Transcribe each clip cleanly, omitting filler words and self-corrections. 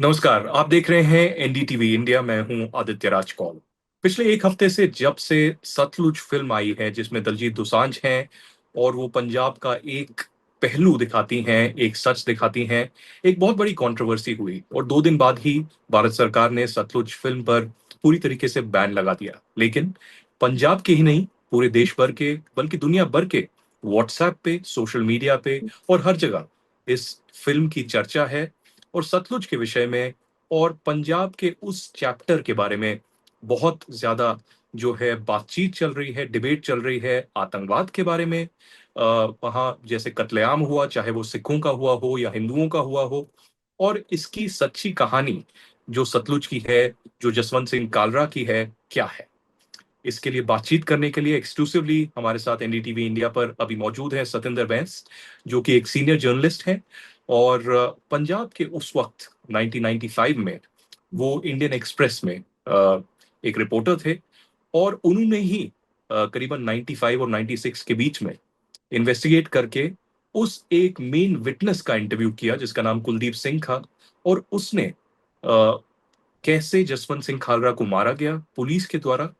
नमस्कार। आप देख रहे हैं एनडीटीवी इंडिया। मैं हूं आदित्य राज कौल। पिछले एक हफ्ते से जब से सतलुज फिल्म आई है जिसमें दलजीत दोसांझ हैं और वो पंजाब का एक पहलू दिखाती हैं, एक सच दिखाती हैं, एक बहुत बड़ी कंट्रोवर्सी हुई और 2 दिन बाद ही भारत सरकार ने सतलुज फिल्म पर पूरी तरीके से बैन लगा दिया। लेकिन पंजाब के ही नहीं, पूरे देश भर के बल्कि दुनिया भर के व्हाट्सएप पे, सोशल मीडिया पे और हर जगह इस फिल्म की चर्चा है और सतलुज के विषय में और पंजाब के उस चैप्टर के बारे में बहुत ज्यादा जो है बातचीत चल रही है, डिबेट चल रही है आतंकवाद के बारे में। वहाँ जैसे कत्लेआम हुआ, चाहे वो सिखों का हुआ हो या हिंदुओं का हुआ हो, और इसकी सच्ची कहानी जो सतलुज की है, जो जसवंत सिंह कालरा की है, क्या है। इसके लिए बातचीत करने के लिए एक्सक्लूसिवली हमारे साथ एनडीटीवी इंडिया पर अभी मौजूद है सतेंद्र बैंस, जो कि एक सीनियर जर्नलिस्ट हैं और पंजाब के उस वक्त 1995 में वो इंडियन एक्सप्रेस में एक रिपोर्टर थे और उन्होंने ही करीबन 95 और 96 के बीच में इन्वेस्टिगेट करके उस एक मेन विटनेस का इंटरव्यू किया जिसका नाम कुलदीप सिंह था। और उसने कैसे जसवंत सिंह खालरा को मारा गया पुलिस के द्वारा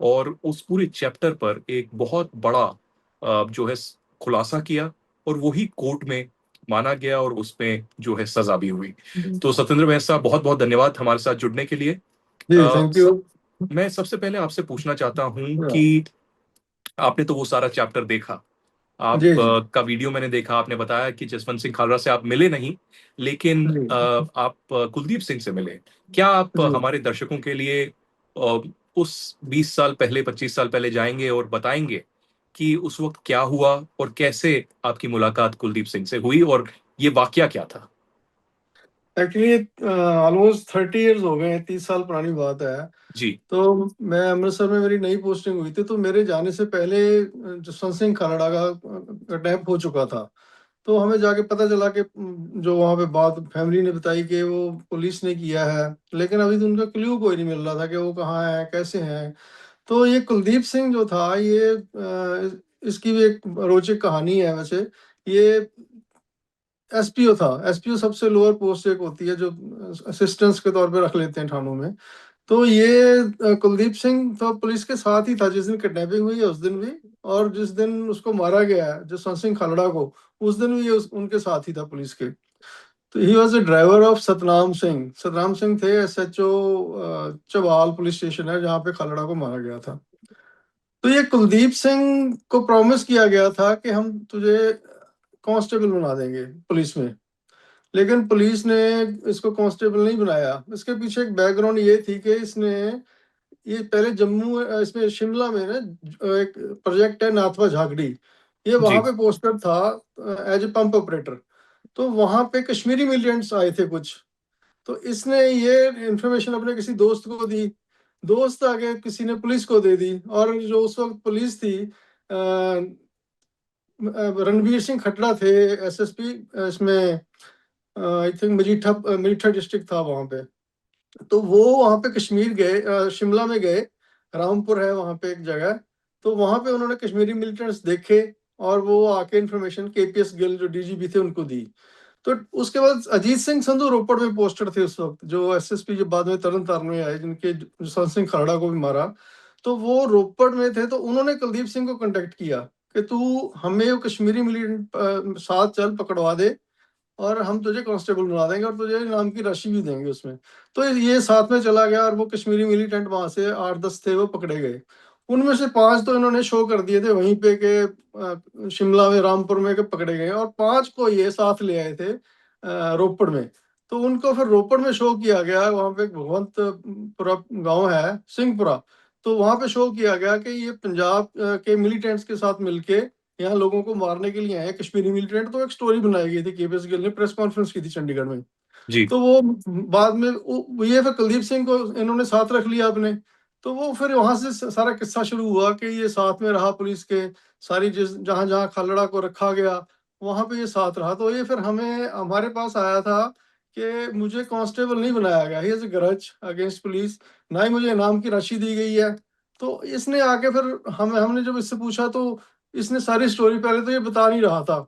और उस पूरे चैप्टर पर एक बहुत बड़ा जो है खुलासा किया और वही कोर्ट में माना गया और उसमें जो है सजा भी हुई। तो सतेंद्र भाई साहब, बहुत बहुत धन्यवाद हमारे साथ जुड़ने के लिए। जी थैंक यू। मैं सबसे पहले आपसे पूछना चाहता हूं कि आपने तो वो सारा चैप्टर देखा। जी आप जी का वीडियो मैंने देखा, आपने बताया कि जसवंत सिंह खालरा से आप मिले नहीं, लेकिन जी आप कुलदीप सिंह से मिले। क्या आप जी हमारे दर्शकों के लिए उस 20 साल पहले, 25 साल पहले जाएंगे और बताएंगे कि उस वक्त क्या हुआ और कैसे आपकी मुलाकात कुलदीप सिंह से हुई और ये वाकया क्या था। एक्चुअली ऑलमोस्ट 30 इयर्स हो गए हैं, 30 साल पुरानी बात है। जी। तो मैं अमृतसर में मेरी नई पोस्टिंग हुई थी, तो मेरे जाने से पहले जसवंत सिंह खालड़ा का अटैक हो चुका था। तो हमें जाके पता चला कि जो वहाँ पे बात फैमिली ने बताई कि वो पुलिस ने किया है, लेकिन अभी तो उनका क्ल्यू कोई नहीं मिल रहा था कि वो कहाँ है, कैसे हैं। तो ये कुलदीप सिंह जो था, ये इसकी भी एक रोचक कहानी है वैसे। ये एसपीओ था। एसपीओ सबसे लोअर पोस्ट एक होती है जो असिस्टेंट्स के तौर पे रख लेते हैं थानों में। तो ये कुलदीप सिंह तो पुलिस के साथ ही था जिस दिन किडनैपिंग हुई है उस दिन भी, और जिस दिन उसको मारा गया है जो संत सिंह खालड़ा को, उस दिन भी ये उनके साथ ही था पुलिस के। तो he was the driver of Satnam Singh. Satnam Singh थे एसएचओ चौबाल पुलिस स्टेशन है जहाँ पे खालड़ा को मारा गया था। तो ये कुलदीप सिंह को प्रॉमिस किया गया था कि हम तुझे कांस्टेबल बना देंगे पुलिस में, लेकिन पुलिस ने इसको कांस्टेबल नहीं बनाया। इसके पीछे एक बैकग्राउंड ये थी कि इसने ये पहले जम्मू इसमें शिमला में ना एक प्रोजेक्ट है नाथवा झाकड़ी, ये वहां जी। पे पोस्टेड था एज ए पंप ऑपरेटर। तो वहां पे कश्मीरी मिलिटेंट्स आए थे कुछ। तो इसने ये इंफॉर्मेशन अपने किसी दोस्त को दी, दोस्त आगे किसी ने पुलिस को दे दी, और जो उस वक्त पुलिस थी रणवीर सिंह खटड़ा थे एसएसपी इसमें, I think Majitha Majitha district था वहां पे। तो वो वहां पे कश्मीर गए, शिमला में गए, रामपुर है वहां पे एक जगह। तो वहां पे उन्होंने कश्मीरी मिलिटेंट्स देखे और वो आके इन्फॉर्मेशन केपीएस गिल जो डीजीपी थे उनको दी। तो उसके बाद अजीत सिंह संधू रोपड़ में पोस्टेड थे उस वक्त, जो एसएसपी जो बाद में तरन तारण में आए, जिनके जसवंत सिंह खालड़ा को भी मारा। तो वो रोपड़ में थे, तो उन्होंने कुलदीप सिंह को कांटेक्ट किया कि तू हमें वो कश्मीरी मिलिटेंट साथ चल पकड़वा दे, और हम तुझे कांस्टेबल बना देंगे और तुझे इनाम की राशि भी देंगे उसमें। तो ये साथ में चला गया और वो कश्मीरी मिलिटेंट वहां से 8-10 थे, वो पकड़े गए। उनमें से 5 तो इन्होंने शो कर दिए थे वहीं पे के शिमला में रामपुर में के पकड़े गए, और 5 को ये साथ ले आए थे रोपड़ में। तो उनको फिर रोपड़ में शो किया गया, वहां पे एक भगवंतपुरा गांव है सिंहपुरा। तो वहां पे शो किया गया कि ये पंजाब के मिलिटेंट्स के साथ मिलके यहाँ लोगों को मारने के लिए आए हैं, कश्मीरी मिलिटेंट। तो एक स्टोरी बनाई गई थी, केपीएस गिल ने प्रेस कॉन्फ्रेंस की थी चंडीगढ़ में। जी। तो वो बाद में ये फिर कुलदीप सिंह को इन्होंने साथ रख लिया अपने। तो वो फिर वहां से सारा किस्सा शुरू हुआ कि ये साथ में रहा पुलिस के, सारी जिस जहां जहां खालड़ा को रखा गया वहां पे ये साथ रहा। तो ये फिर हमें हमारे पास आया था कि मुझे कांस्टेबल नहीं बनाया गया, ही इज गरज अगेंस्ट पुलिस, ना ही मुझे इनाम की राशि दी गई है। तो इसने आके फिर हमने जब इससे पूछा तो इसने सारी स्टोरी पहले तो ये बता नहीं रहा था,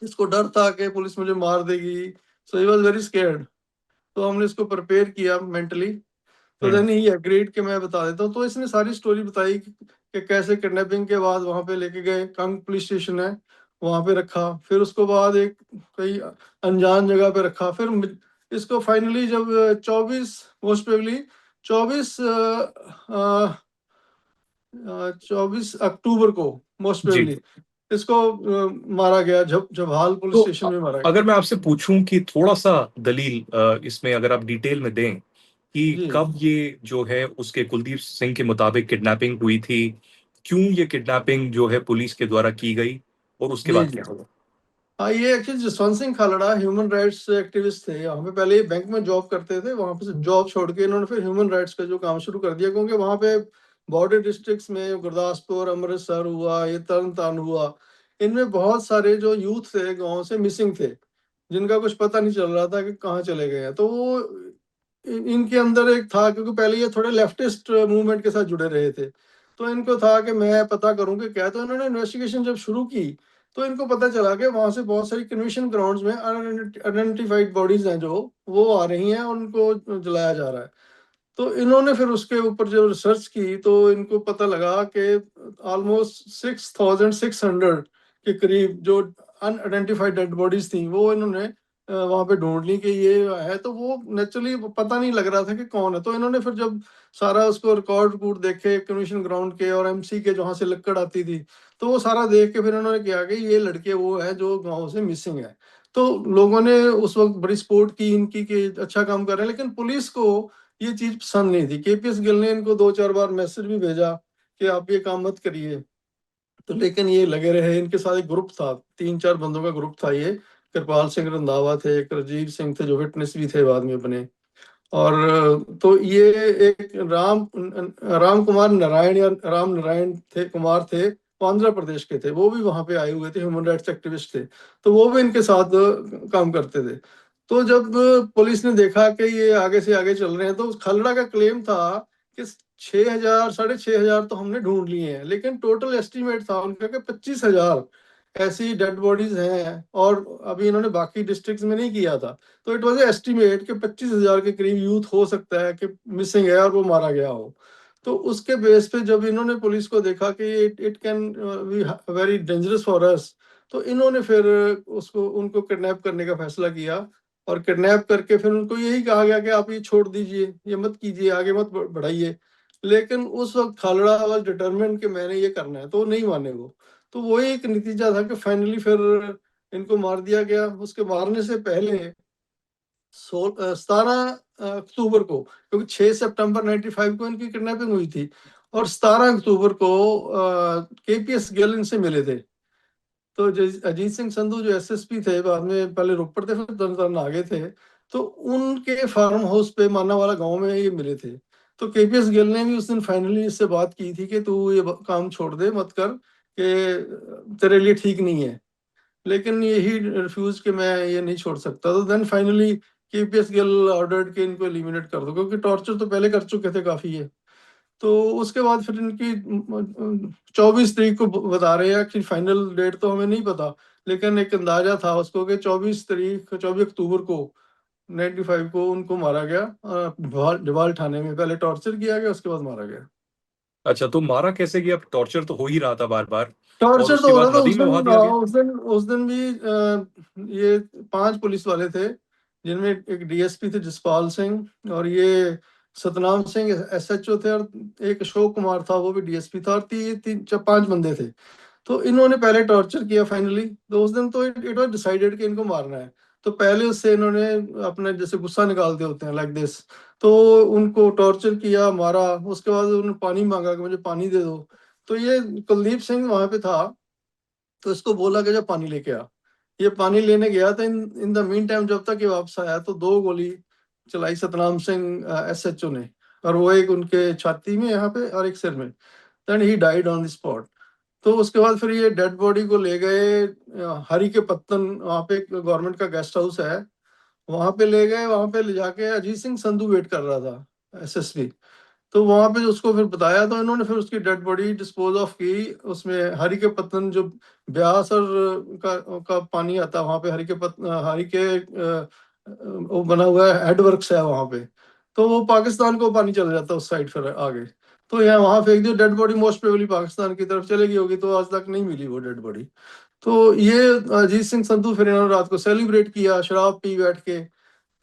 इसको डर था कि पुलिस मुझे मार देगी। सो ही वॉज वेरी स्केर्ड। तो हमने इसको प्रिपेयर किया मेंटली। तो हम्म। देन ही एग्रीड कि मैं बता देता हूँ। तो इसने सारी स्टोरी बताई कि कैसे किडनैपिंग के बाद वहां पे लेके गए, कंग पुलिस स्टेशन है वहां पे रखा, फिर उसको बाद एक कई अनजान जगह पे रखा, फिर इसको फाइनली जब 24 मोस्ट प्रोबेबली 24 24 अक्टूबर को मोस्ट जी। प्रोबेबली इसको मारा गया, जब जबहाल पुलिस तो स्टेशन में मारा गया। अगर मैं आपसे पूछूं कि थोड़ा सा दलील इसमें अगर आप डिटेल में दें कि जी कब ये जो है उसके कुलदीप सिंह के मुताबिक किडनैपिंग हुई थी, क्यों ये किडनैपिंग जो है पुलिस के द्वारा की गई, और उसके जी बाद जी। क्या हुआ। हाँ, ये actually Jaswant Singh Khalra human rights activist थे। यहाँ पे पहले ये बैंक में जॉब करते थे, वहां पे से जॉब छोड़ के इन्होंने फिर ह्यूमन राइट्स का जो काम शुरू कर दिया, क्योंकि वहां पे बॉर्डर डिस्ट्रिक्ट्स में गुरदासपुर, अमृतसर हुआ, ये तरन तारण हुआ, इनमें बहुत सारे जो यूथ थे गाँव से मिसिंग थे, जिनका कुछ पता नहीं चल रहा था कि कहाँ चले गए हैं। तो वो इनके अंदर एक था, क्योंकि पहले ये थोड़े लेफ्टिस्ट मूवमेंट के साथ जुड़े रहे थे, तो इनको था कि मैं पता करूं कि क्या। तो इन्होंने इन्वेस्टिगेशन जब शुरू की, तो इनको पता चला कि वहां से बहुत सारी कन्वेंशन ग्राउंड्स में अनआइडेंटिफाइड बॉडीज हैं जो वो आ रही हैं, उनको जलाया जा रहा है। तो इन्होंने फिर उसके ऊपर जो रिसर्च की, तो इनको पता लगा कि ऑलमोस्ट 6,600 के करीब जो अनआइडेंटिफाइड डेड बॉडीज थी, वो इन्होंने वहां पे ढूंढ ली कि ये है। तो वो नेचुरली पता नहीं लग रहा था कि कौन है। तो इन्होंने फिर जब सारा उसको रिकॉर्ड रिकॉर्ड देखे कमीशन ग्राउंड के और एमसी के जहाँ से लक्कड़ आती थी, तो वो सारा देख के फिर इन्होंने किया कि ये लड़के वो है जो गाँव से मिसिंग है। तो लोगों ने उस वक्त बड़ी सपोर्ट की इनकी कि अच्छा काम कर रहे हैं, लेकिन पुलिस को ये चीज पसंद नहीं थी। केपीएस गिल ने इनको 2-4 बार मैसेज भी भेजा कि आप ये काम मत करिए, तो लेकिन ये लगे रहे। इनके साथ एक ग्रुप था, 3-4 बंदों का ग्रुप था ये। कृपाल सिंह रंधावा थे, एक राजीव सिंह थे जो विटनेस भी थे बाद में बने, और तो ये एक राम कुमार नारायण या राम नारायण थे, कुमार थे, वो आंध्र प्रदेश के थे, वो भी वहां पे आए हुए थे, ह्यूमन राइट्स एक्टिविस्ट थे। तो वो भी इनके साथ काम करते थे। तो जब पुलिस ने देखा कि ये आगे से आगे चल रहे हैं, तो खलड़ा का क्लेम था कि 6,000 6,500 तो हमने ढूंढ लिए हैं, लेकिन टोटल एस्टीमेट था उनका कि 25,000 ऐसी डेड बॉडीज हैं, और अभी इन्होंने बाकी डिस्ट्रिक्ट्स में नहीं किया था। तो इट वॉज एस्टिमेट कि 25,000 के करीब यूथ हो सकता है कि मिसिंग है और वो मारा गया हो। तो उसके बेस पे जब इन्होंने पुलिस को देखा कि it can be very dangerous for us, तो इन्होंने फिर उसको उनको किडनैप करने का फैसला किया। और किडनैप करके फिर उनको यही कहा गया कि आप ये छोड़ दीजिए, ये मत कीजिए, आगे मत बढ़ाइए। लेकिन उस वक्त खालड़ा वाज डिटरमिन्ड कि मैंने ये करना है, तो नहीं माने वो। तो वही एक नतीजा था कि फाइनली फिर इनको मार दिया गया। उसके मारने से पहले 17 अक्टूबर को, क्योंकि 6 सितंबर 95 को इनकी किडनैपिंग हुई थी, और 17 अक्टूबर को केपीएस गिल इनसे मिले थे। तो अजीत सिंह संधू जो एसएसपी थे, बाद में पहले रोपड़ थे, फिर तरन आगे थे, तो उनके फार्म हाउस पे मानावाला गांव में ये मिले थे। तो केपीएस गिल ने भी उस दिन फाइनली इससे बात की थी कि तू ये काम छोड़ दे, मत कर, कि तेरे लिए ठीक नहीं है। लेकिन यही रिफ्यूज कि मैं ये नहीं छोड़ सकता। तो then finally KPS Gill ordered कि इनको एलिमिनेट कर दो, क्योंकि टॉर्चर तो पहले कर चुके थे काफी है। तो उसके बाद फिर इनकी 24 तारीख को बता रहे हैं कि फाइनल डेट तो हमें नहीं पता, लेकिन एक अंदाजा था उसको कि 24 तारीख 24 अक्टूबर को 95 को उनको मारा गया। जवाल थाने में पहले टॉर्चर किया गया, उसके बाद मारा गया। अच्छा, तो मारा कैसे गया, टॉर्चर तो हो ही रहा था बार बार, और टॉर्चर उसके तो हो रहा बाद था नदी उस में दिन। बहा दिया गया। उस दिन भी ये 5 पुलिस वाले थे, जिनमें एक डीएसपी थे जसपाल सिंह, और ये सतनाम सिंह एसएचओ थे, और एक अशोक कुमार था वो भी डीएसपी था, और 5 बंदे थे। तो इन्होंने पहले टॉर्चर किया फाइनली। तो उस दिन तो इट वाज डिसाइडेड कि इनको मारना है। तो पहले उससे इन्होंने अपने जैसे गुस्सा निकालते होते हैं लाइक दिस, तो उनको टॉर्चर किया, मारा। उसके बाद उन्होंने पानी मांगा कि मुझे पानी दे दो। तो ये कुलदीप सिंह वहां पे था, तो इसको बोला कि जब पानी लेके आ। ये पानी लेने गया था। इन इन द मीन टाइम जब तक ये वापस आया, तो 2 गोली चलाई सतनाम सिंह एसएचओ ने, और वो एक उनके छाती में यहाँ पे और एक सिर में। Then he died on the spot. तो उसके बाद फिर ये डेड बॉडी को ले गए हरी के पत्तन, वहाँ पे गवर्नमेंट का गेस्ट हाउस है, वहां पे ले गए। वहां पे ले जाके अजीत सिंह संधू वेट कर रहा था, एसएसपी। तो वहां पे उसको फिर बताया, तो इन्होंने फिर उसकी डेड बॉडी डिस्पोज ऑफ की उसमें हरी के पत्तन, जो ब्यास और का पानी आता वहां पे, हरी के वो बना हुआ है, हेड वर्क्स है वहां पे। तो वो पाकिस्तान को पानी चला जाता है उस साइड फिर आगे। तो यहाँ वहां फेंक दियो dead body, most probably Pakistan की तरफ चली गई होगी, तो आज तक नहीं मिली वो डेड बॉडी। तो ये अजीत सिंह संधू फिर इन्होंने रात को सेलिब्रेट किया शराब पी बैठ के।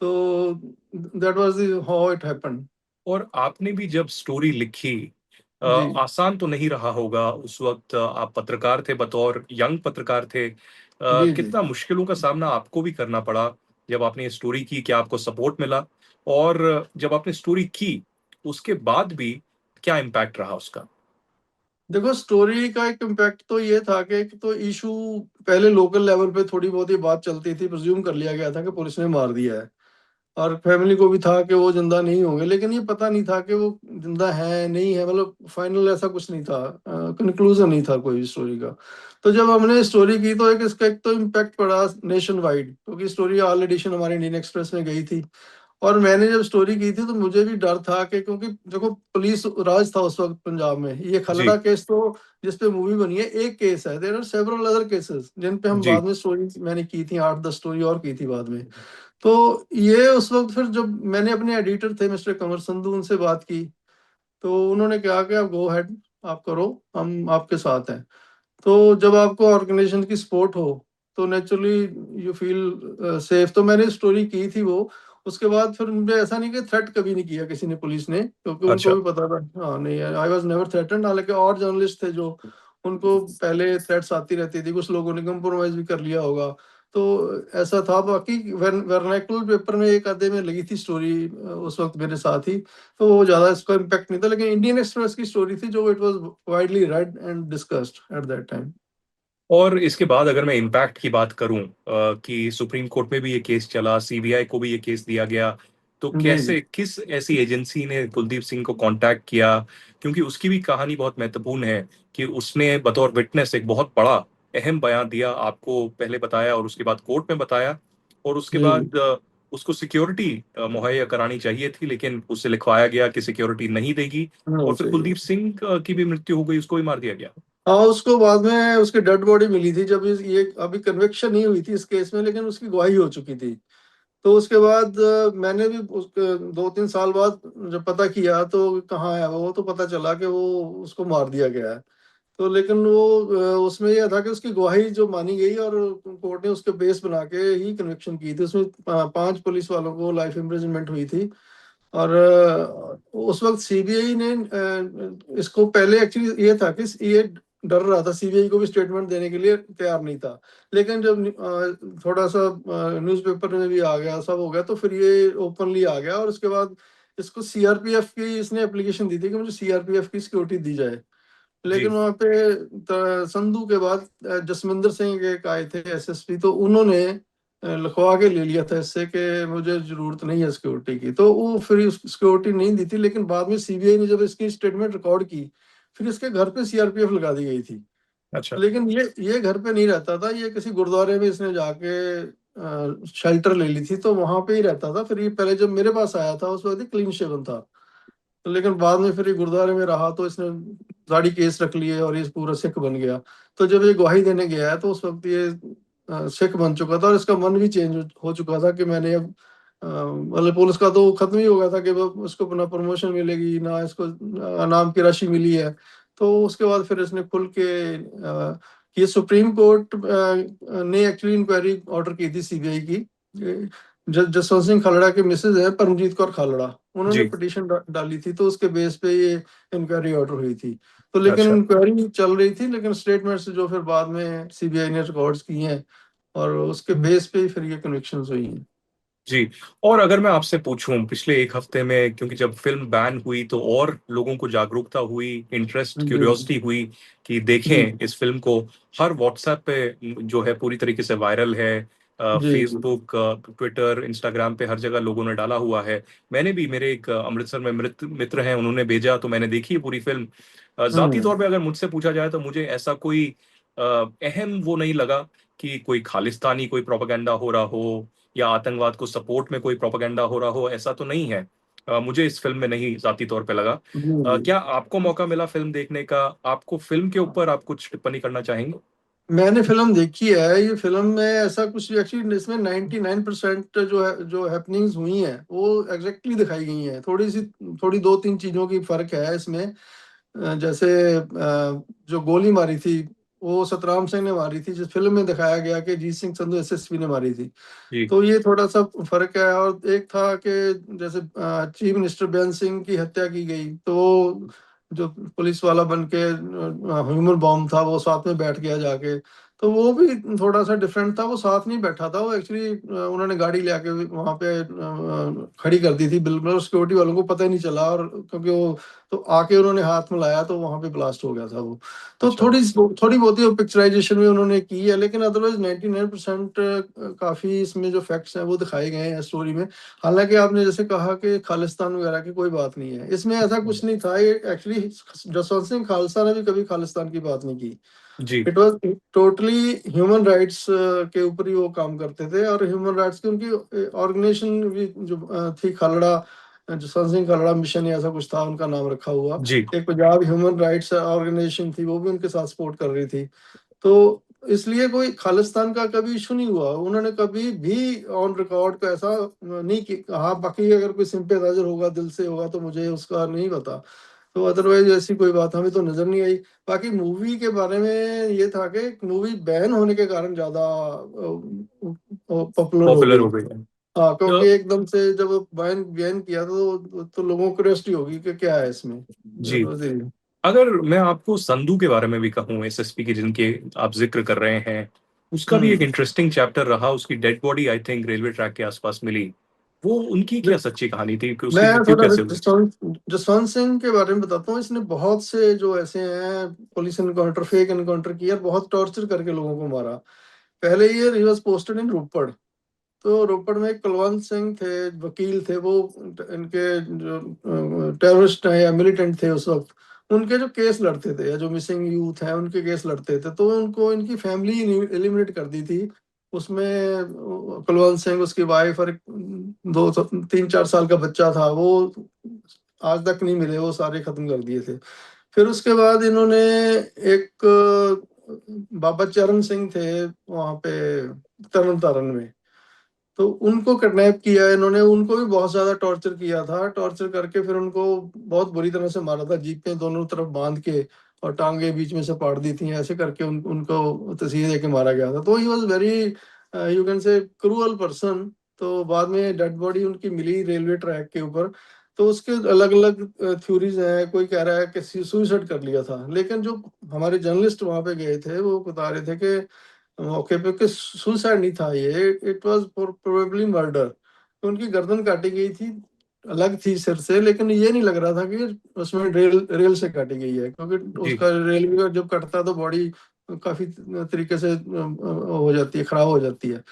तो that was the how it happened. और आपने भी जब स्टोरी लिखी, जी आसान तो नहीं रहा होगा उस वक्त। आप पत्रकार थे, बतौर यंग पत्रकार थे। जी जी। कितना मुश्किलों का सामना आपको भी करना पड़ा जब आपने ये स्टोरी की, क्या आपको सपोर्ट मिला? और जब आपने स्टोरी की उसके बाद भी क्या इम्पैक्ट रहा उसका? देखो स्टोरी का एक इम्पैक्ट तो ये था कि एक तो इशू पहले लोकल लेवल पे थोड़ी बहुत ही बात चलती थी, प्रिज्यूम कर लिया गया था कि पुलिस ने मार दिया है। और फैमिली को भी था कि वो जिंदा नहीं होंगे, लेकिन ये पता नहीं था कि वो जिंदा है नहीं है, मतलब फाइनल ऐसा कुछ नहीं था, कंक्लूजन नहीं था कोई स्टोरी का। तो जब हमने स्टोरी की तो एक इसका एक तो इम्पैक्ट पड़ा नेशन वाइड, क्योंकि स्टोरी ऑल एडिशन हमारे इंडियन एक्सप्रेस में गई थी। और मैंने जब स्टोरी की थी तो मुझे भी डर था कि, क्योंकि देखो पुलिस राज था उस वक्त पंजाब में, ये खलड़ा जी, केस तो जिस पे मूवी बनी है एक केस है, there are several other cases जिन पे हम जी, बाद में स्टोरी मैंने की थी, 8-10 स्टोरी और की थी बाद में। तो ये उस वक्त फिर जब मैंने अपने एडिटर थे मिस्टर कंवर संधू, उनसे बात की, तो उन्होंने कहा कि आप गो हेड, आप करो, हम आपके साथ हैं। तो जब आपको ऑर्गेनाइजेशन की सपोर्ट हो तो नेचुरली यू फील सेफ। तो मैंने स्टोरी की थी वो। उसके बाद फिर मुझे ऐसा नहीं कि थ्रेट कभी नहीं किया किसी ने पुलिस ने, क्योंकि उनको अच्छा। भी पता था। हाँ नहीं, आई वाज नेवर थ्रेटन्ड। हालांकि और जर्नलिस्ट थे जो, उनको पहले थ्रेट्स आती रहती थी, कुछ लोगों ने कंप्रोमाइज भी कर लिया होगा। तो ऐसा था। बाकी वर्नाकुलर पेपर में एक आधे में लगी थी स्टोरी उस वक्त मेरे साथ ही, तो वो ज्यादा इसका इम्पैक्ट नहीं था। लेकिन इंडियन एक्सप्रेस की स्टोरी थी जो it was widely red and discussed at that time. और इसके बाद अगर मैं इम्पैक्ट की बात करूं, कि सुप्रीम कोर्ट में भी ये केस चला, सीबीआई को भी ये केस दिया गया, तो जी जी। कैसे, किस ऐसी एजेंसी ने कुलदीप सिंह को कांटेक्ट किया? क्योंकि उसकी भी कहानी बहुत महत्वपूर्ण है कि उसने बतौर विटनेस एक बहुत बड़ा अहम बयान दिया, आपको पहले बताया और उसके बाद कोर्ट में बताया। और उसके जी जी। बाद उसको सिक्योरिटी मुहैया करानी चाहिए थी, लेकिन उससे लिखवाया गया कि सिक्योरिटी नहीं देगी। हाँ और फिर सही है। कुलदीप सिंह की भी मृत्यु हो गई, उसको भी मार दिया गया। हाँ उसको बाद में उसकी डेड बॉडी मिली थी, जब ये अभी कन्विक्शन नहीं हुई थी इस केस में, लेकिन उसकी गवाही हो चुकी थी। तो उसके बाद मैंने भी उसके 2-3 साल बाद जब पता किया तो कहाँ है वो, तो पता चला कि वो उसको मार दिया गया है। तो लेकिन वो उसमें यह था कि उसकी गवाही जो मानी गई और कोर्ट ने उसके बेस बना के ही कन्विक्शन की थी। उसमें 5 पुलिस वालों को लाइफ इम्प्रिजनमेंट हुई थी। और उस वक्त सीबीआई ने इसको पहले एक्चुअली ये था कि ये डर रहा था, सीबीआई को भी स्टेटमेंट देने के लिए तैयार नहीं था। लेकिन जब थोड़ा सा न्यूज़पेपर में भी आ गया, सब हो गया, तो फिर ये ओपनली आ गया। और उसके बाद इसको सीआरपीएफ की इसने एप्लीकेशन दी थी कि मुझे सीआरपीएफ की सिक्योरिटी दी जाए। लेकिन जी, वहां पे संधू के बाद जसविंदर सिंह एक आए थे एसएसपी, तो उन्होंने लिखवा के ले लिया था इससे कि मुझे जरूरत नहीं है सिक्योरिटी की, तो वो फिर सिक्योरिटी नहीं दी थी। लेकिन बाद में सीबीआई ने जब इसकी स्टेटमेंट रिकॉर्ड की, फिर इसके घर पे सीआरपीएफ लगा दी गई थी। अच्छा, लेकिन ये घर पे नहीं रहता था, ये किसी गुरुद्वारे में इसने जाके शेल्टर ले ली थी, तो वहां पे ही रहता था। फिर ये पहले जब मेरे पास आया था उस वक्त क्लीन शेवन था। तो लेकिन बाद में फिर ये गुरुद्वारे में रहा तो इसने गाड़ी केस रख लिए और ये पूरा सिख बन गया। तो जब ये गवाही देने गया है तो उस वक्त ये सिख बन चुका था, और इसका मन भी चेंज हो चुका था कि मैंने अब मतलब पुलिस का तो खत्म ही हो गया था कि अब उसको ना प्रमोशन मिलेगी ना इसको इनाम की राशि मिली है। तो उसके बाद फिर इसने खुल के ये सुप्रीम कोर्ट ने एक्चुअली इंक्वायरी ऑर्डर की थी सीबीआई की। जसवंत सिंह खालड़ा के मिसेज है परमजीत कौर खालड़ा, उन्होंने जी, पिटीशन डाली थी, तो उसके बेस पे ये इंक्वायरी ऑर्डर हुई थी। तो लेकिन अच्छा, इंक्वायरी चल रही थी, लेकिन स्टेटमेंट्स जो फिर बाद में सीबीआई ने रिकॉर्ड्स किए हैं, और उसके बेस पे ही फिर ये कन्विक्शंस हुई हैं। जी। और अगर मैं आपसे पूछूं, पिछले एक हफ्ते में, क्योंकि जब फ़िल्म बैन हुई तो और लोगों को जागरूकता हुई, इंटरेस्ट, जी क्यूरियोसिटी हुई कि जी देखें इस फ़िल्म को। हर व्हाट्सएप पे जो है पूरी तरीके से वायरल है। जी जी। फ़ेसबुक, ट्विटर, इंस्टाग्राम पे हर जगह लोगों ने डाला हुआ है। मैंने भी, मेरे एक अमृतसर में मित्र हैं, उन्होंने भेजा तो मैंने देखी है पूरी फ़िल्म। ज़ाती हम्म। तौर पे अगर मुझसे पूछा जाए तो मुझे ऐसा कोई अहम वो नहीं लगा कि कोई खालिस्तानी कोई प्रोपेगेंडा हो रहा हो या आतंकवाद को सपोर्ट में कोई प्रोपेगेंडा हो रहा हो, ऐसा तो नहीं है। मुझे इस फ़िल्म में नहीं ज़ाती तौर पे लगा। जी जी। क्या आपको मौका मिला फ़िल्म देखने का? आपको फ़िल्म के ऊपर आप कुछ टिप्पणी करना चाहेंगे? मैंने फिल्म देखी है। ये फिल्म में ऐसा कुछ एक्चुअली इसमें 99% जो है, जो हैपनिंग्स हुई हैं वो एग्जैक्टली दिखाई गई हैं। थोड़ी दो तीन चीजों की फर्क है इसमें। जैसे जो गोली मारी थी वो सतराम सिंह ने मारी थी, जिस फिल्म में दिखाया गया कि जीत सिंह संधू एसएसपी ने मारी थी। जी तो ये थोड़ा सा फर्क है। और एक था कि जैसे चीफ मिनिस्टर बेअंत सिंह की हत्या की गई, तो जो पुलिस वाला बन के ह्यूमन बॉम्ब था वो साथ में बैठ गया जाके, तो वो भी थोड़ा सा डिफरेंट था। वो साथ नहीं बैठा था, वो एक्चुअली उन्होंने गाड़ी ले आके वहां पे खड़ी कर दी थी बिल्कुल, सिक्योरिटी वालों को पता ही नहीं चला। और क्योंकि वो तो आके उन्होंने हाथ मिलाया तो वहां पे ब्लास्ट हो गया था वो। तो अच्छा थोड़ी बहुत ही पिक्चराइजेशन में उन्होंने की है, लेकिन अदरवाइज 99% काफी इसमें जो फैक्ट्स हैं वो दिखाए गए हैं स्टोरी में। हालांकि आपने जैसे कहा कि खालिस्तान वगैरह की कोई बात नहीं है, इसमें ऐसा कुछ नहीं था। ये एक्चुअली जसवंत सिंह खालसा ने भी कभी खालिस्तान की बात नहीं की। जी it was totally human rights के ऊपर ही वो काम करते थे। और ह्यूमन राइट्स की उनकी ऑर्गेनाइजेशन भी जो थी, खालड़ा, जसवंत सिंह खालड़ा मिशन या ऐसा कुछ था उनका नाम रखा हुआ। जी एक पंजाब ह्यूमन राइट्स ऑर्गेनाइजेशन थी, वो भी उनके साथ सपोर्ट कर रही थी। तो इसलिए कोई खालिस्तान का कभी इशू नहीं हुआ। उन्होंने कभी भी ऑन रिकॉर्ड को ऐसा नहीं कहा। बाकी अगर कोई सिंपैथाइजर होगा, दिल से होगा, तो मुझे उसका नहीं पता। तो अदरवाइज ऐसी कोई बात हमें तो नजर नहीं आई। बाकी मूवी के बारे में ये था कि मूवी बैन होने के कारण ज्यादा पॉपुलर हो पॉपुलर गई। हो गई है। हाँ, क्योंकि तो एकदम से जब बैन बैन किया तो लोगों को क्यूरियोसिटी होगी कि क्या है इसमें। जी, अगर मैं आपको संधू के बारे में भी कहूँ, एसएसपी के जिनके आप जिक्र कर रहे हैं, उसका भी एक हम्म। इंटरेस्टिंग चैप्टर रहा। उसकी dead body I think railway track के आसपास मिली। वो उनकी क्या सच्ची कहानी थी कि उसकी मैं मृत्यु थोड़ा सा कैसे हुई? जसवंत सिंह के बारे में बताता हूँ। इसने बहुत से जो ऐसे हैं पुलिस इनकाउंटर, फेक इनकाउंटर किया, बहुत टॉर्चर करके लोगों को मारा। पहले ये ही वॉज पोस्टेड इन रोपड़। तो रोपड़ में कुलवंत सिंह थे, वकील थे वो। इनके जो टेररिस्ट हैं या मिलिटेंट थे उस वक्त, उनके जो केस लड़ते थे या जो मिसिंग यूथ हैं उनके केस लड़ते थे, तो उनको इनकी फैमिली एलिमिनेट कर दी थी। उसमें कुलवंत सिंह, उसकी वाइफ और दो 3-4 साल का बच्चा था, वो आज तक नहीं मिले, वो सारे खत्म कर दिए थे। फिर उसके बाद इन्होंने एक बाबा चरण सिंह थे वहां पे तरन तारण में, तो उनको किडनैप किया इन्होंने। उनको भी बहुत ज्यादा टॉर्चर किया था। टॉर्चर करके फिर उनको बहुत बुरी तरह से मारा था, जीप पे दोनों तरफ बांध के, और टांगे बीच में से पाड़ दी थी। ऐसे करके उनको तसीह दे के मारा गया था। तो he was very, you can say, cruel person. तो बाद में डेड बॉडी उनकी मिली रेलवे ट्रैक के ऊपर। तो उसके अलग अलग थ्योरीज हैं। कोई कह रहा है कि सुसाइड कर लिया था, लेकिन जो हमारे जर्नलिस्ट वहां पे गए थे वो बता रहे थे कि मौके पे कि सुसाइड नहीं था ये, इट वाज प्रोबेबली मर्डर। तो उनकी गर्दन काटी गई थी, अलग थी सिर से, लेकिन ये नहीं लग रहा था कि उसमें रेल रेल से काटी गई है, क्योंकि जी उसका रेल का जब कटता है तो बॉडी काफी तरीके से हो जाती है, खराब हो जाती है।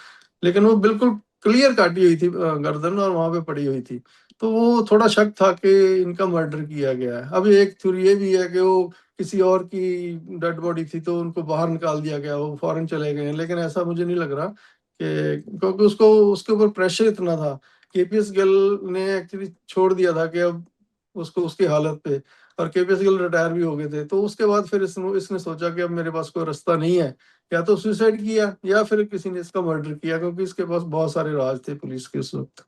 लेकिन वो बिल्कुल क्लियर काटी हुई थी गर्दन, और वहां पे पड़ी हुई थी। तो वो थोड़ा शक था कि इनका मर्डर किया गया है। अब एक थ्योरी ये भी है कि वो किसी और की डेड बॉडी थी तो उनको बाहर निकाल दिया गया, वो फॉरेन चले गए हैं। लेकिन ऐसा मुझे नहीं लग रहा कि, क्योंकि उसको उसके ऊपर प्रेशर इतना था। केपीएस गिल ने एक्चुअली छोड़ दिया था कि अब उसको उसकी हालत पे, और केपीएस गिल रिटायर भी हो गए थे। तो उसके बाद फिर इसने सोचा कि अब मेरे पास कोई रास्ता नहीं है, या तो सुसाइड किया या फिर किसी ने इसका मर्डर किया, क्योंकि इसके पास बहुत सारे राज थे पुलिस के उस वक्त।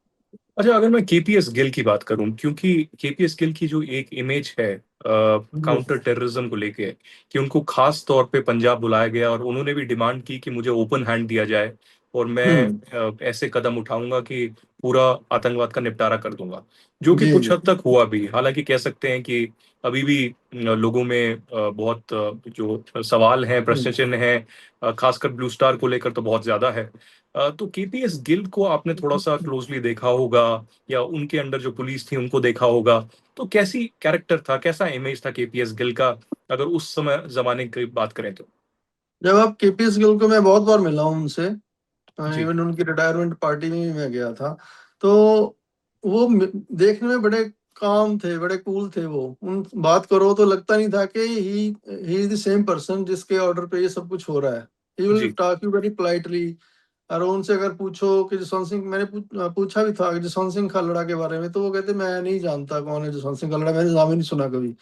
अच्छा, अगर मैं केपीएस गिल की बात करूं, क्योंकि केपीएस गिल की जो एक इमेज है काउंटर टेररिज्म को लेके, कि उनको खास तौर पे पंजाब बुलाया गया और उन्होंने भी डिमांड की कि मुझे ओपन हैंड दिया जाए और मैं हम्म। ऐसे कदम उठाऊंगा कि पूरा आतंकवाद का निपटारा कर दूंगा, जो कि जी कुछ जी। हद तक हुआ भी। हालांकि कह सकते हैं कि अभी भी लोगों में बहुत जो सवाल हैं, प्रश्न हम्म। चिन्ह हैं, खासकर ब्लू स्टार को लेकर तो बहुत ज्यादा है। तो केपीएस गिल को आपने थोड़ा सा क्लोजली देखा होगा, या उनके अंडर जो पुलिस थी उनको देखा होगा, तो कैसी कैरेक्टर था, कैसा इमेज था केपीएस गिल का, अगर उस समय जमाने की बात करें तो? जब आप केपीएस गिल को, मैं बहुत बार मिला हूँ उनसे, जी इवन उनकी रिटायरमेंट पार्टी में भी मैं गया था। तो वो देखने में बड़े काम थे, बड़े कूल थे। वो उन बात करो तो लगता नहीं था कि he is the same person जिसके ऑर्डर पे ये सब कुछ हो रहा है। ही विल जी टॉक यू वेरी पोलाइटली। और उनसे अगर पूछो कि जसवंत सिंह, मैंने पूछा भी था कि जसवंत सिंह खालड़ा के बारे में, तो वो कहते मैं नहीं जानता कौन है जसवंत सिंह खालड़ा, मैंने नाम ही नहीं सुना कभी।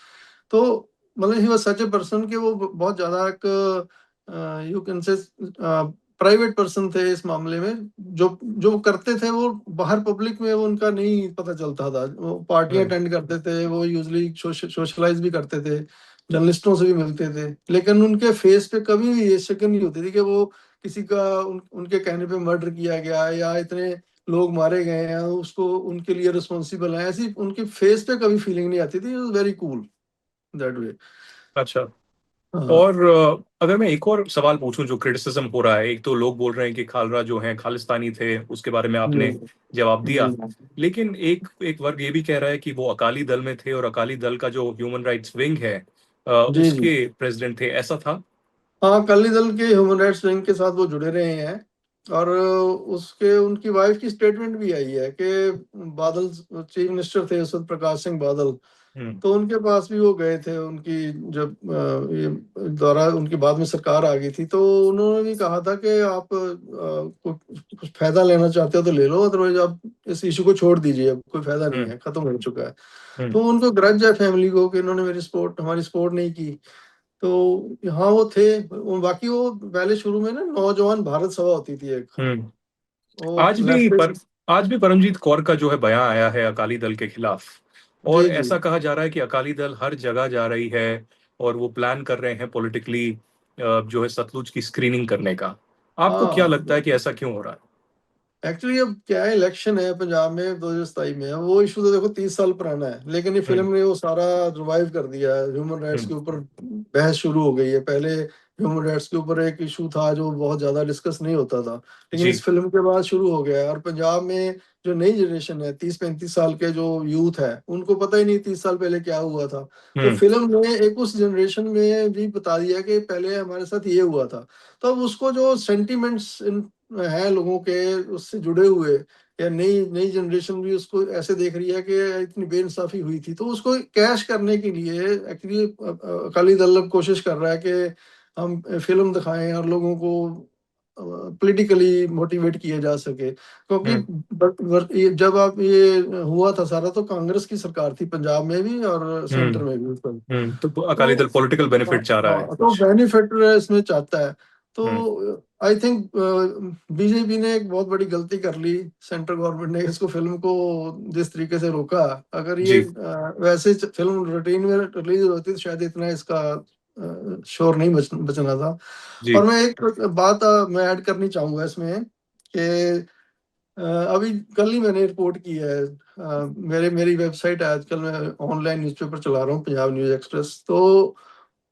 तो मतलब he was such a person कि वो बहुत ज्यादा एक you can say private person थे इस मामले में। जो जो करते थे वो बाहर पब्लिक में वो उनका नहीं पता चलता था। वो पार्टियां हम्म। अटेंड करते थे, वो यूजली सोशलाइज भी करते थे, जर्नलिस्टों से भी मिलते थे, लेकिन उनके फेस पे कभी भी ये शक नहीं होती थी कि वो किसी का उनके कहने पे मर्डर किया गया है या इतने लोग मारे गए हैं उसको उनके लिए रिस्पॉन्सिबल है, ऐसी उनके फेस पे कभी फीलिंग नहीं आती थी। Very cool that way. अच्छा। हाँ और अगर मैं एक और सवाल पूछूं, जो क्रिटिसिज्म हो रहा है, एक तो लोग बोल रहे हैं कि खालरा जो है खालिस्तानी थे, उसके बारे में जी आपने जवाब दिया। जी। लेकिन एक एक वर्ग ये भी कह रहा है कि वो अकाली दल में थे और अकाली दल का जो ह्यूमन राइट्स विंग है जी जी। उसके प्रेसिडेंट थे, ऐसा था? हाँ, अकाली दल के ह्यूमन राइट्स विंग के साथ वो जुड़े रहे हैं। और उसके उनकी वाइफ की स्टेटमेंट भी आई है कि बादल चीफ मिनिस्टर थे उस वक्त, प्रकाश सिंह बादल, हम्म। तो उनके पास भी वो गए थे। उनकी जब ये दौरा उनकी बाद में सरकार आ गई थी, तो उन्होंने भी कहा था कि आप कुछ फायदा लेना चाहते हो तो ले लो, अदरवाइज आप इस इशू को छोड़ दीजिए, अब कोई फायदा नहीं हम्म। है, खत्म हो चुका है। हम्म। तो उनको ग्रज है फैमिली को कि इन्होंने मेरी सपोर्ट हमारी सपोर्ट नहीं की। तो हाँ वो थे। बाकी वो पहले शुरू में ना नौजवान भारत सभा होती थी एक, हम्म। वो आज भी लेफ्टिस्ट। पर आज भी परमजीत कौर का जो है बयान आया है अकाली दल के खिलाफ, और जी जी। ऐसा कहा जा रहा है कि अकाली दल हर जगह जा रही है और वो प्लान कर रहे हैं पॉलिटिकली जो है सतलुज की स्क्रीनिंग करने का। आपको क्या हाँ लगता है कि ऐसा क्यों हो रहा एक्चुअली अब क्या है, इलेक्शन है पंजाब में 2027 में, वो इशू तो देखो 30 साल पुराना है, लेकिन ये है? फिल्म ने वो सारा रिवाइव कर दिया है। ह्यूमन राइट्स के हम्म। ऊपर बहस शुरू हो गई है। पहले ह्यूमन राइट्स के ऊपर एक इशू था जो बहुत ज्यादा डिस्कस नहीं होता था, लेकिन इस जी। फिल्म के बाद शुरू हो गया है। और पंजाब में जो नई जनरेशन है, 30-35 साल के जो यूथ है, उनको पता ही नहीं 30 साल पहले क्या हुआ था। तो हम्म। फिल्म ने एक उस जनरेशन में भी बता दिया कि पहले हमारे साथ ये हुआ था। तो अब उसको जो सेंटिमेंट्स है लोगों के उससे जुड़े हुए, या नई नई जनरेशन भी उसको ऐसे देख रही है कि इतनी बेइंसाफी हुई थी, तो उसको कैश करने के लिए एक्चुअली अकाली दल अब कोशिश कर रहा है कि हम फिल्म दिखाएं और लोगों को पॉलिटिकली मोटिवेट किया जा सके। क्योंकि हम्म। जब आप ये हुआ था सारा, तो कांग्रेस की सरकार थी पंजाब में भी और सेंटर हम्म। में भी उस वक्त। तो अकाली दल तो पॉलिटिकल बेनिफिट चाह रहा है हाँ, तो कुछ? बेनिफिट इसमें चाहता है। तो हम्म। आई थिंक बीजेपी ने एक बहुत बड़ी गलती कर ली, सेंट्रल गवर्नमेंट ने इसको फिल्म को जिस तरीके से रोका। अगर ये जी। वैसे फिल्म रूटीन में रिलीज होती तो शायद इतना इसका शोर नहीं बचना था। और जी। मैं एक बात मैं ऐड करनी चाहूंगा इसमें कि अभी कल ही मैंने रिपोर्ट की है। मेरी वेबसाइट है, आजकल मैं ऑनलाइन न्यूज़पेपर चला रहा हूँ, पंजाब न्यूज़ एक्सप्रेस। तो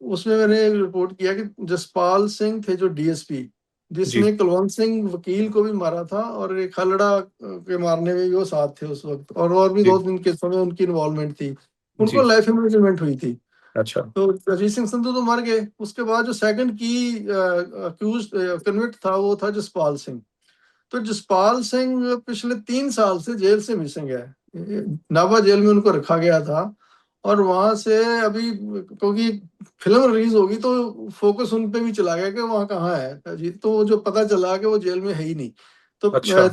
उसमें मैंने रिपोर्ट किया कि जसपाल सिंह थे जो डीएसपी, जी। जिसने कुलवंत सिंह वकील को भी मारा था, और एक खलड़ा के मारने में भी वो साथ थे उस वक्त, और भी जी। 2-3 केसों में उनकी इन्वॉल्वमेंट थी। उनको जी। लाइफ इम्प्रिजनमेंट हुई थी। अच्छा। तो अजीत सिंह संधू तो मर गए, उसके बाद जो सेकंड की अक्यूज कन्विक्ट था वो था जसपाल सिंह। तो जसपाल सिंह पिछले 3 साल से जेल से मिसिंग है। नाभा जेल में उनको रखा गया था। और वहां से अभी, क्योंकि फिल्म रिलीज होगी तो फोकस उन पे भी चला गया कि वहाँ कहाँ है जी, तो जो पता चला कि वो जेल में है ही नहीं। तो अच्छा।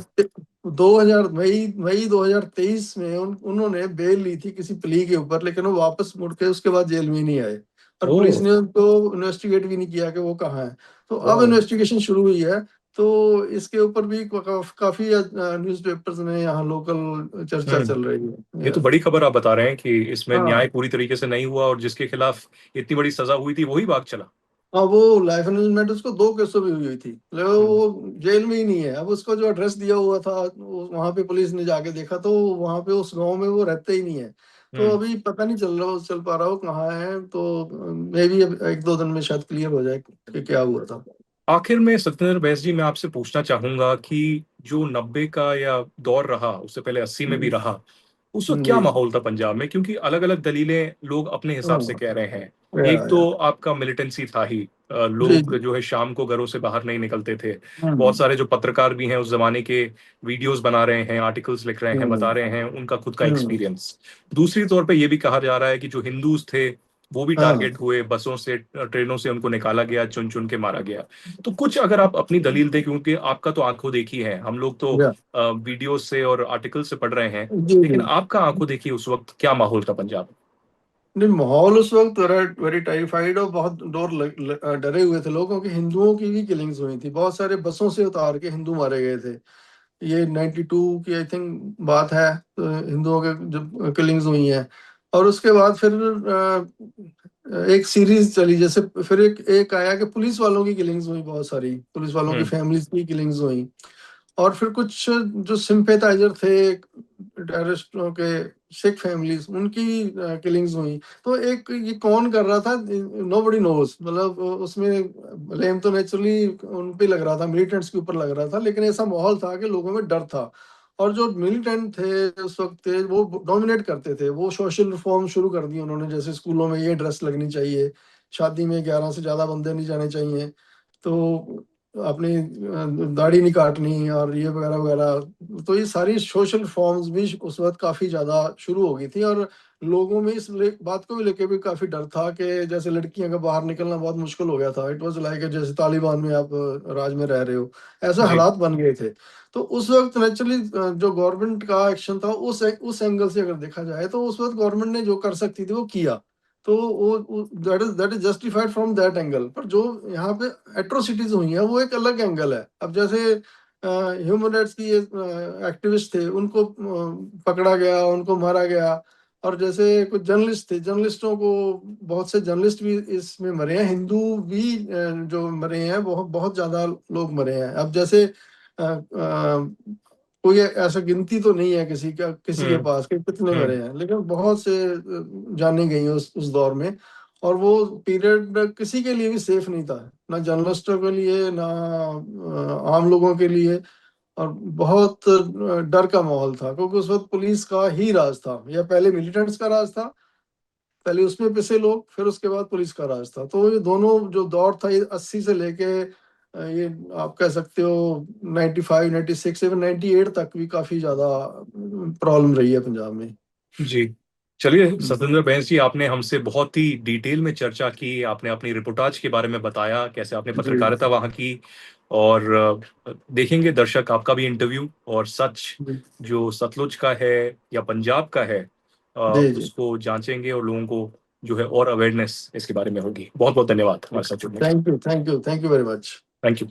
2000 मई 2023 में उन्होंने बेल ली थी किसी प्ली के ऊपर, लेकिन वो वापस मुड़ के उसके बाद जेल में ही नहीं आए। और ओ। पुलिस ने उनको इन्वेस्टिगेट भी नहीं किया कि वो कहाँ है। तो अब वाह। इन्वेस्टिगेशन शुरू हुई है। तो इसके ऊपर भी काफी न्यूज़पेपर्स में यहाँ लोकल चर्चा हम्म। चल रही ये है। तो बड़ी खबर आप बता रहे हैं कि इसमें न्याय हाँ पूरी तरीके से नहीं हुआ और जिसके खिलाफ इतनी बड़ी सजा हुई थी वही भाग चला। हाँ, वो लाइफ इम्प्रिजनमेंट उसको 2 केसों में हुई हुई थी, लेकिन हम्म। वो जेल में ही नहीं है। अब उसको जो एड्रेस दिया हुआ था वहां पे पुलिस ने जाके देखा, तो वहां पे उस गांव में वो रहते ही नहीं है। तो हम्म। अभी पता नहीं चल पा रहा हो कहाँ है। तो मे भी अब 1-2 दिन में शायद क्लियर हो जाए कि क्या हुआ था। आखिर में सत्येंद्र बैस जी, मैं आपसे पूछना चाहूंगा कि जो 90 का या दौर रहा, उससे पहले 80 में भी रहा, उस वक्त क्या जी। माहौल था पंजाब में? क्योंकि अलग अलग दलीलें लोग अपने हिसाब से हाँ कह रहे हैं। एक या तो आपका मिलिटेंसी था ही, जी लोग जी। जो है शाम को घरों से बाहर नहीं निकलते थे। बहुत हम्म सारे जो पत्रकार भी हैं उस जमाने के, वीडियोस बना रहे हैं, आर्टिकल्स लिख रहे हैं, बता हम्म रहे हैं उनका खुद का हम्म। एक्सपीरियंस। दूसरी तौर पे ये भी कहा जा रहा है कि जो हिंदूज थे वो भी हाँ टारगेट हुए, बसों से ट्रेनों से उनको निकाला गया, चुन चुन के मारा गया। तो कुछ अगर आप अपनी दलील दें, क्योंकि आपका तो आंखों देखी है, हम लोग तो या वीडियो से और आर्टिकल से पढ़ रहे हैं, जी लेकिन जी। आपका आंखों देखी उस वक्त क्या माहौल था पंजाब नहीं, माहौल उस वक्त वेरी टेरिफाइड और बहुत डरे हुए थे लोग, क्योंकि हिंदुओं की भी किलिंग्स हुई थी, बहुत सारे बसों से उतार के हिंदू मारे गए थे। ये 92 की आई थिंक बात है, तो हिंदुओं के जब किलिंग्स हुई हैं। और उसके बाद फिर एक सीरीज चली, जैसे फिर एक आया कि पुलिस वालों की किलिंग्स हुई, बहुत सारी पुलिस वालों की हम्म। फैमिलीज की किलिंग्स हुई। और फिर कुछ जो सिंपैथाइजर थे टेररिस्टों के, सिख फैमिलीज, उनकी किलिंग्स हुई। तो एक ये कौन कर रहा था, नोबडी नोज, मतलब उसमें ब्लेम तो नेचुरली उन पे लग रहा था, मिलिटेंट्स के ऊपर लग रहा था, लेकिन ऐसा माहौल था कि लोगों में डर था। और जो मिलिटेंट थे उस वक्त थे, वो डोमिनेट करते थे, वो सोशल रिफॉर्म शुरू कर दी उन्होंने, जैसे स्कूलों में ये ड्रेस लगनी चाहिए, शादी में 11 से ज्यादा बंदे नहीं जाने चाहिए, तो अपनी दाढ़ी नहीं काटनी, और ये वगैरह वगैरह। तो ये सारी सोशल फॉर्म्स भी उस वक्त काफी ज्यादा शुरू हो गई थी, और लोगों में इस बात को भी लेके भी काफी डर था कि जैसे लड़कियों का बाहर निकलना बहुत मुश्किल हो गया था। इट वाज लाइक जैसे तालिबान में आप राज में रह रहे हो, ऐसे जी। हालात बन गए थे। तो उस वक्त नेचुरली जो गवर्नमेंट का एक्शन था, उस एंगल से अगर देखा जाए, तो उस वक्त गवर्नमेंट ने जो कर सकती थी वो किया। तो वो that is justified from that angle. पर जो यहाँ पे एट्रोसिटीज हुई हैं, वो एक अलग एंगल है। अब जैसे ह्यूमन राइट्स की एक्टिविस्ट थे, उनको पकड़ा गया, उनको मारा गया। और जैसे कुछ जर्नलिस्ट थे, जर्नलिस्टों को, बहुत से जर्नलिस्ट भी इसमें मरे हैं, हिंदू भी जो मरे हैं, बहुत बहुत ज्यादा लोग मरे हैं। अब जैसे कोई ऐसा गिनती तो नहीं है किसी के हम्म। पास कि कितने मरे हम्म। हैं, लेकिन बहुत से जाने गई हैं उस दौर में। और वो पीरियड किसी के लिए भी सेफ नहीं था, ना जर्नलिस्टों के लिए, ना आम लोगों के लिए। और बहुत डर का माहौल था, क्योंकि उस वक्त पुलिस का ही राज था, या पहले मिलिटेंट्स का राज था, पहले उसमें पिसे लोग, फिर उसके बाद पुलिस का राज था। तो ये दोनों जो दौर था, ये 80 से लेके ये आप कह सकते हो 95, 96, इवन 98 तक भी काफी ज्यादा प्रॉब्लम रही है पंजाब में। जी। चलिए हम्म। सतेंद्र बैस जी, आपने हमसे बहुत ही डिटेल में चर्चा की, आपने अपनी रिपोर्टाज के बारे में बताया, कैसे आपने जी पत्रकारिता वहाँ की। और देखेंगे दर्शक आपका भी इंटरव्यू, और सच जी जो सतलुज का है या पंजाब का है, जी जी। उसको जांचेंगे, और लोगों को जो है और अवेयरनेस इसके बारे में होगी। बहुत बहुत धन्यवाद हमारे साथ जुड़ने के लिए। Thank you, thank you, thank you very much. Thank you.